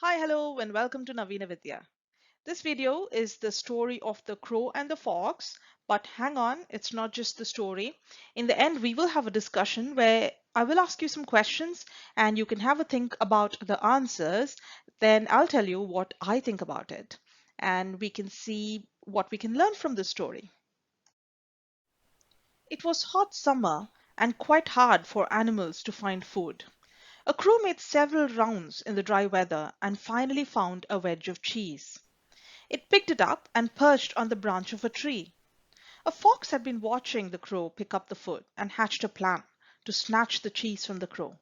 Hi, hello, and welcome to Navina Vidya. This video is the story of the crow and the fox, but hang on, it's not just the story. In the end, we will have a discussion where I will ask you some questions and you can have a think about the answers. Then I'll tell you what I think about it, and we can see what we can learn from the story. It was hot summer and quite hard for animals to find food. A crow made several rounds in the dry weather and finally found a wedge of cheese. It picked it up and perched on the branch of a tree. A fox had been watching the crow pick up the food and hatched a plan to snatch the cheese from the crow.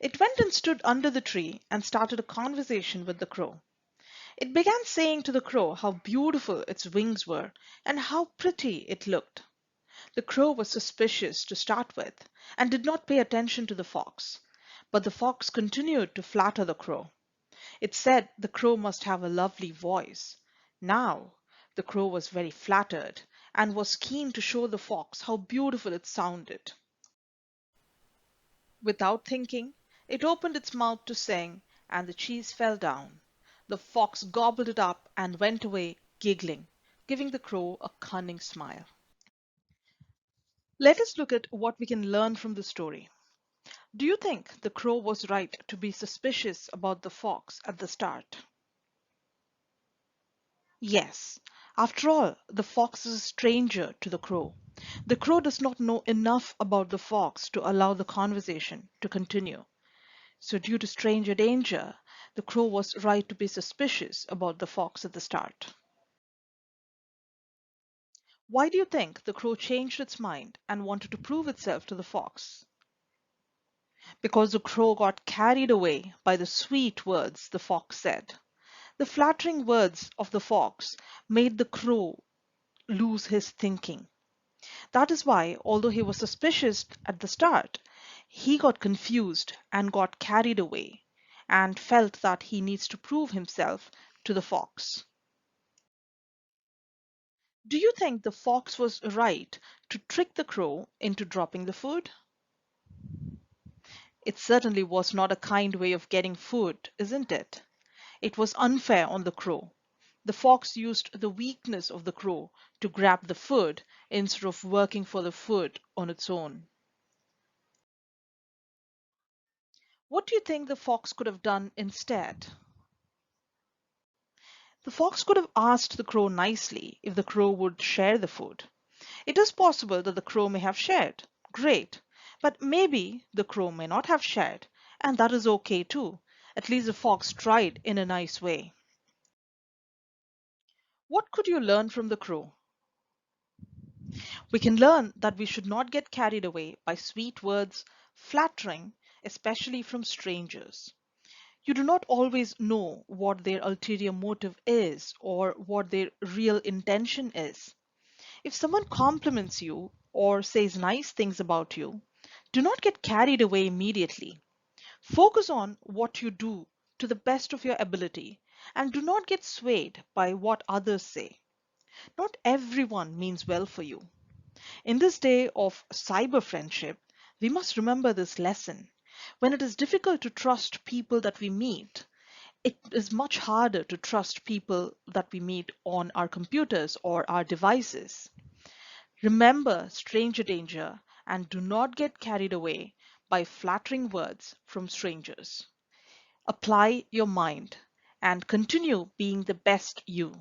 It went and stood under the tree and started a conversation with the crow. It began saying to the crow how beautiful its wings were and how pretty it looked. The crow was suspicious to start with and did not pay attention to the fox. But the fox continued to flatter the crow. It said the crow must have a lovely voice. Now, the crow was very flattered and was keen to show the fox how beautiful it sounded. Without thinking, it opened its mouth to sing, and the cheese fell down. The fox gobbled it up and went away giggling, giving the crow a cunning smile. Let us look at what we can learn from the story. Do you think the crow was right to be suspicious about the fox at the start? Yes. After all, the fox is a stranger to the crow. The crow does not know enough about the fox to allow the conversation to continue. So, due to stranger danger, the crow was right to be suspicious about the fox at the start. Why do you think the crow changed its mind and wanted to prove itself to the fox? Because the crow got carried away by the sweet words the fox said. The flattering words of the fox made the crow lose his thinking. That is why, although he was suspicious at the start, he got confused and got carried away and felt that he needs to prove himself to the fox. Do you think the fox was right to trick the crow into dropping the food? It certainly was not a kind way of getting food, isn't it? It was unfair on the crow. The fox used the weakness of the crow to grab the food instead of working for the food on its own. What do you think the fox could have done instead? The fox could have asked the crow nicely if the crow would share the food. It is possible that the crow may have shared. Great. But maybe the crow may not have shared, and that is okay too. At least the fox tried in a nice way. What could you learn from the crow? We can learn that we should not get carried away by sweet words, flattering, especially from strangers. You do not always know what their ulterior motive is or what their real intention is. If someone compliments you or says nice things about you, do not get carried away immediately. Focus on what you do to the best of your ability and do not get swayed by what others say. Not everyone means well for you. In this day of cyber friendship, we must remember this lesson. When it is difficult to trust people that we meet, it is much harder to trust people that we meet on our computers or our devices. Remember stranger danger and do not get carried away by flattering words from strangers. Apply your mind and continue being the best you.